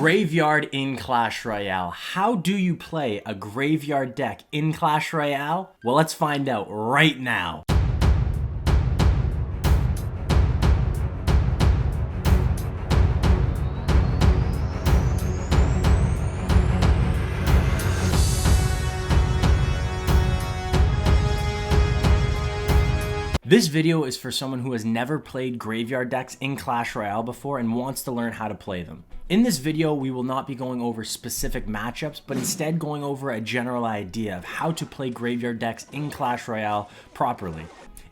Graveyard in Clash Royale. How do you play a graveyard deck in Clash Royale? Well, let's find out right now. This video is for someone who has never played graveyard decks in Clash Royale before and wants to learn how to play them. In this video, we will not be going over specific matchups, but instead going over a general idea of how to play graveyard decks in Clash Royale properly.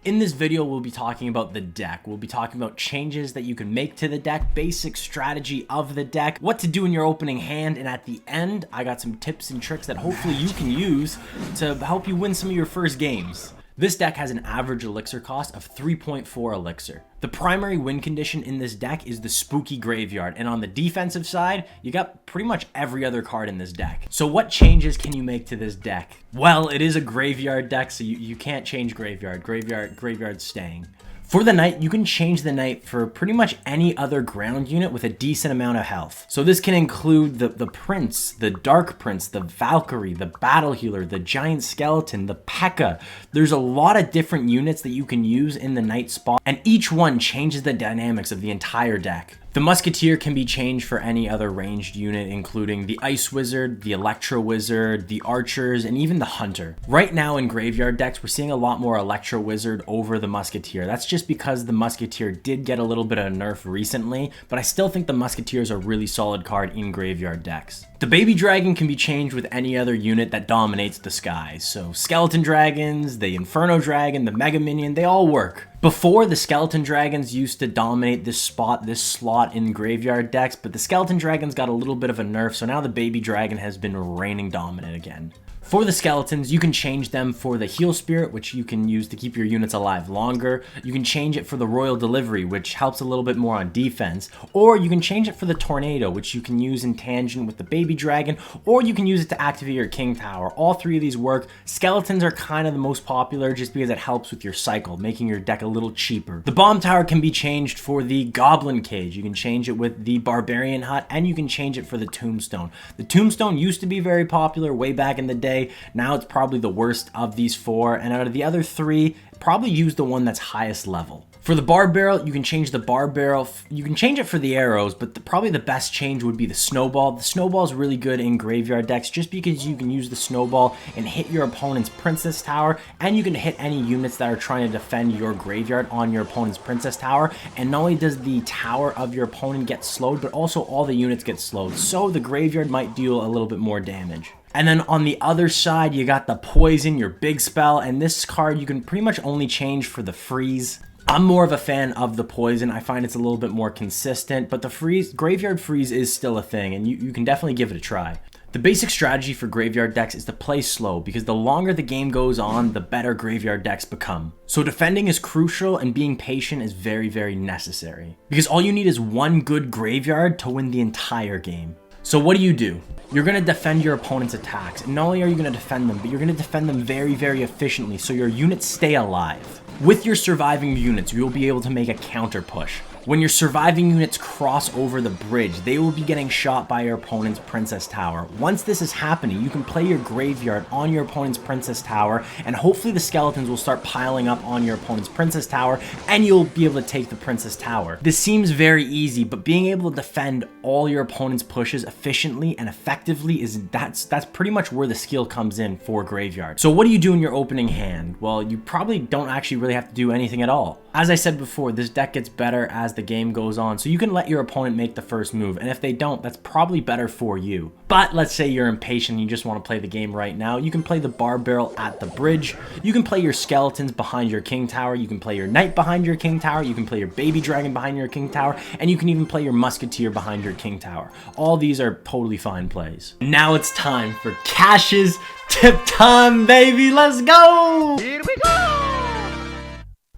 In this video, we'll be talking about the deck. We'll be talking about changes that you can make to the deck, basic strategy of the deck, what to do in your opening hand, and at the end, I got some tips and tricks that hopefully you can use to help you win some of your first games. This deck has an average elixir cost of 3.4 elixir. The primary win condition in this deck is the spooky graveyard, and on the defensive side, you got pretty much every other card in this deck. So what changes can you make to this deck? Well, it is a graveyard deck, so you can't change graveyard. Graveyard's staying. For the knight, you can change the knight for pretty much any other ground unit with a decent amount of health. So this can include the prince, the dark prince, the Valkyrie, the battle healer, the giant skeleton, the P.E.K.K.A. There's a lot of different units that you can use in the knight spot, and each one changes the dynamics of the entire deck. The Musketeer can be changed for any other ranged unit, including the Ice Wizard, the Electro Wizard, the Archers, and even the Hunter. Right now in graveyard decks, we're seeing a lot more Electro Wizard over the Musketeer. That's just because the Musketeer did get a little bit of a nerf recently, but I still think the Musketeer is a really solid card in graveyard decks. The Baby Dragon can be changed with any other unit that dominates the skies. So Skeleton Dragons, the Inferno Dragon, the Mega Minion, they all work. Before, the Skeleton Dragons used to dominate this slot in graveyard decks, but the Skeleton Dragons got a little bit of a nerf, so now the Baby Dragon has been reigning dominant again. For the skeletons, you can change them for the Heal Spirit, which you can use to keep your units alive longer. You can change it for the Royal Delivery, which helps a little bit more on defense. Or you can change it for the Tornado, which you can use in tangent with the Baby Dragon, or you can use it to activate your King Tower. All three of these work. Skeletons are kind of the most popular just because it helps with your cycle, making your deck a little cheaper. The Bomb Tower can be changed for the Goblin Cage. You can change it with the Barbarian Hut, and you can change it for the Tombstone. The Tombstone used to be very popular way back in the day. Now it's probably the worst of these four, and out of the other three, probably use the one that's highest level. For the Bar Barrel, you can change the Bar Barrel. You can change it for the arrows, but probably the best change would be the Snowball. The Snowball is really good in graveyard decks just because you can use the Snowball and hit your opponent's Princess Tower, and you can hit any units that are trying to defend your graveyard on your opponent's Princess Tower. And not only does the tower of your opponent get slowed, but also all the units get slowed. So the graveyard might deal a little bit more damage. And then on the other side, you got the Poison, your big spell, and this card you can pretty much only change for the Freeze. I'm more of a fan of the Poison. I find it's a little bit more consistent, but the Graveyard Freeze is still a thing, and you can definitely give it a try. The basic strategy for graveyard decks is to play slow, because the longer the game goes on, the better graveyard decks become. So defending is crucial, and being patient is very, very necessary. Because all you need is one good graveyard to win the entire game. So what do? You're going to defend your opponent's attacks, and not only are you going to defend them, but you're going to defend them very, very efficiently so your units stay alive. With your surviving units, you'll be able to make a counter push. When your surviving units cross over the bridge, they will be getting shot by your opponent's Princess Tower. Once this is happening, you can play your graveyard on your opponent's Princess Tower, and hopefully the skeletons will start piling up on your opponent's Princess Tower, and you'll be able to take the Princess Tower. This seems very easy, but being able to defend all your opponent's pushes efficiently and effectively that's pretty much where the skill comes in for graveyard. So what do you do in your opening hand? Well, you probably don't actually really have to do anything at all. As I said before, this deck gets better as the game goes on, so you can let your opponent make the first move, and if they don't, that's probably better for you. But let's say you're impatient and you just want to play the game right now, you can play the Bar Barrel at the bridge, you can play your skeletons behind your King Tower, you can play your Knight behind your King Tower, you can play your Baby Dragon behind your King Tower, and you can even play your Musketeer behind your King Tower. All these are totally fine plays. Now it's time for Cash's Tip Time, baby! Let's go! Here we go!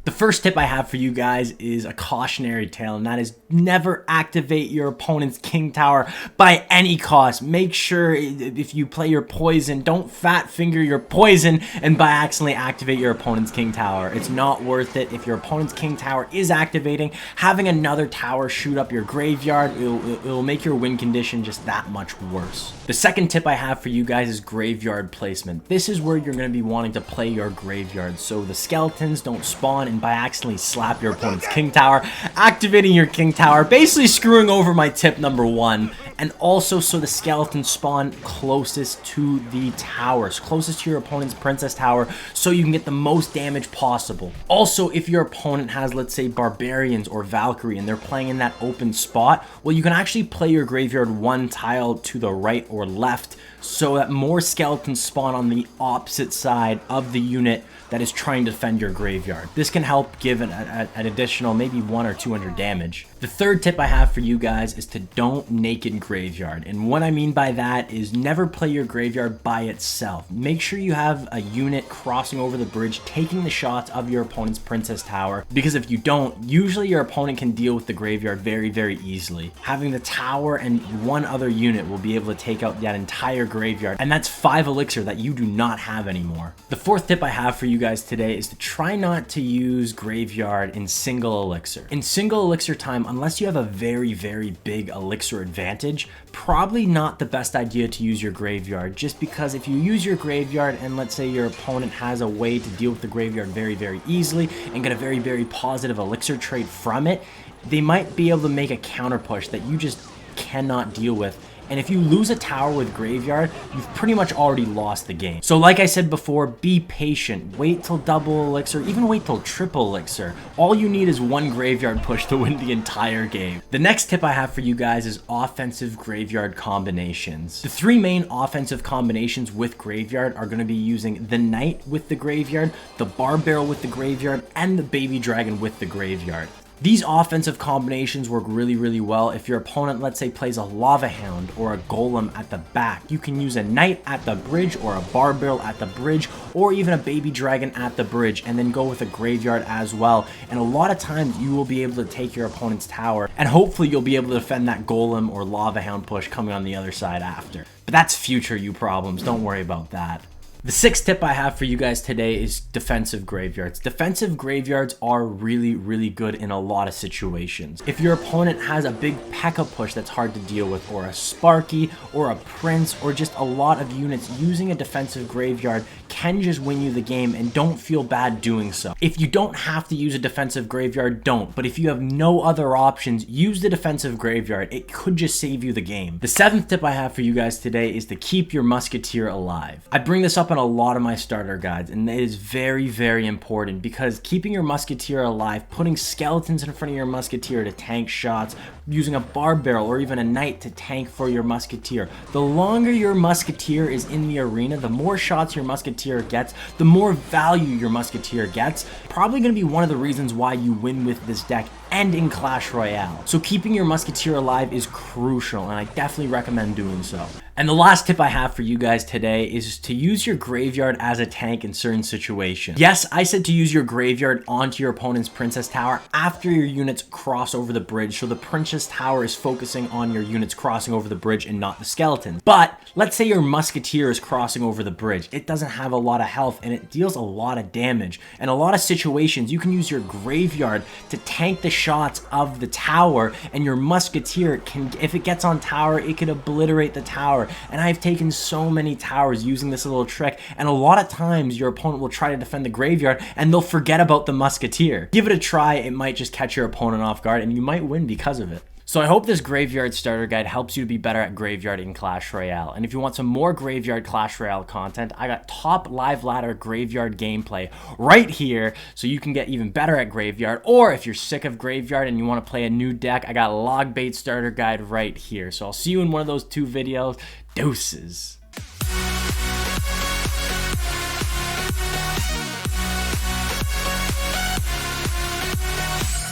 The first tip I have for you guys is a cautionary tale, and that is never activate your opponent's king tower by any cost. Make sure if you play your poison, don't fat finger your poison and by accidentally activate your opponent's king tower. It's not worth it. If your opponent's king tower is activating, having another tower shoot up your graveyard, it'll make your win condition just that much worse. The second tip I have for you guys is graveyard placement. This is where you're going to be wanting to play your graveyard, so the skeletons don't spawn and by accidentally slap your opponent's king tower, activating your king tower, basically screwing over my tip number 1. And also so the skeletons spawn closest to the towers, closest to your opponent's princess tower, so you can get the most damage possible. Also, if your opponent has, let's say, barbarians or Valkyrie and they're playing in that open spot, well, you can actually play your graveyard 1 tile to the right or left so that more skeletons spawn on the opposite side of the unit that is trying to defend your graveyard. This can help give an additional maybe 100 or 200 damage. The third tip I have for you guys is to don't naked graveyard. And what I mean by that is never play your graveyard by itself. Make sure you have a unit crossing over the bridge, taking the shots of your opponent's princess tower, because if you don't, usually your opponent can deal with the graveyard very, very easily. Having the tower and one other unit will be able to take out that entire graveyard, and that's 5 elixir that you do not have anymore. The fourth tip I have for you guys today is to try not to use graveyard in single elixir. In single elixir time, unless you have a very, very big elixir advantage, probably not the best idea to use your graveyard, just because if you use your graveyard and let's say your opponent has a way to deal with the graveyard very, very easily and get a very, very positive elixir trade from it, they might be able to make a counter push that you just cannot deal with. And if you lose a tower with graveyard, you've pretty much already lost the game. So like I said before, be patient. Wait till double elixir, even wait till triple elixir. All you need is 1 graveyard push to win the entire game. The next tip I have for you guys is offensive graveyard combinations. The 3 main offensive combinations with graveyard are going to be using the knight with the graveyard, the bar barrel with the graveyard, and the baby dragon with the graveyard. These offensive combinations work really, really well if your opponent, let's say, plays a lava hound or a golem at the back. You can use a knight at the bridge or a bar barrel at the bridge or even a baby dragon at the bridge and then go with a graveyard as well. And a lot of times you will be able to take your opponent's tower and hopefully you'll be able to defend that golem or lava hound push coming on the other side after. But that's future you problems. Don't worry about that. The 6th tip I have for you guys today is defensive graveyards. Defensive graveyards are really, really good in a lot of situations. If your opponent has a big P.E.K.K.A push that's hard to deal with, or a Sparky, or a Prince, or just a lot of units, using a defensive graveyard can just win you the game, and don't feel bad doing so. If you don't have to use a defensive graveyard, don't. But if you have no other options, use the defensive graveyard. It could just save you the game. The 7th tip I have for you guys today is to keep your Musketeer alive. I bring this up on a lot of my starter guides, and it is very, very important because keeping your Musketeer alive, putting skeletons in front of your Musketeer to tank shots, using a bar barrel or even a knight to tank for your Musketeer. The longer your Musketeer is in the arena, the more shots your Musketeer gets, the more value your Musketeer gets. Probably going to be one of the reasons why you win with this deck and in Clash Royale. So keeping your Musketeer alive is crucial, and I definitely recommend doing so. And the last tip I have for you guys today is to use your graveyard as a tank in certain situations. Yes, I said to use your graveyard onto your opponent's princess tower after your units cross over the bridge, so the princess tower is focusing on your units crossing over the bridge and not the skeletons. But let's say your Musketeer is crossing over the bridge. It doesn't have a lot of health and it deals a lot of damage. In a lot of situations, you can use your graveyard to tank the shots of the tower, and your Musketeer can, if it gets on tower, it can obliterate the tower. And I've taken so many towers using this little trick, and a lot of times your opponent will try to defend the graveyard and they'll forget about the Musketeer. Give it a try, it might just catch your opponent off guard and you might win because of it. So I hope this graveyard starter guide helps you to be better at graveyard in Clash Royale. And if you want some more graveyard Clash Royale content, I got top live ladder graveyard gameplay right here so you can get even better at graveyard. Or if you're sick of graveyard and you want to play a new deck, I got a log bait starter guide right here. So I'll see you in one of those 2 videos. Deuces.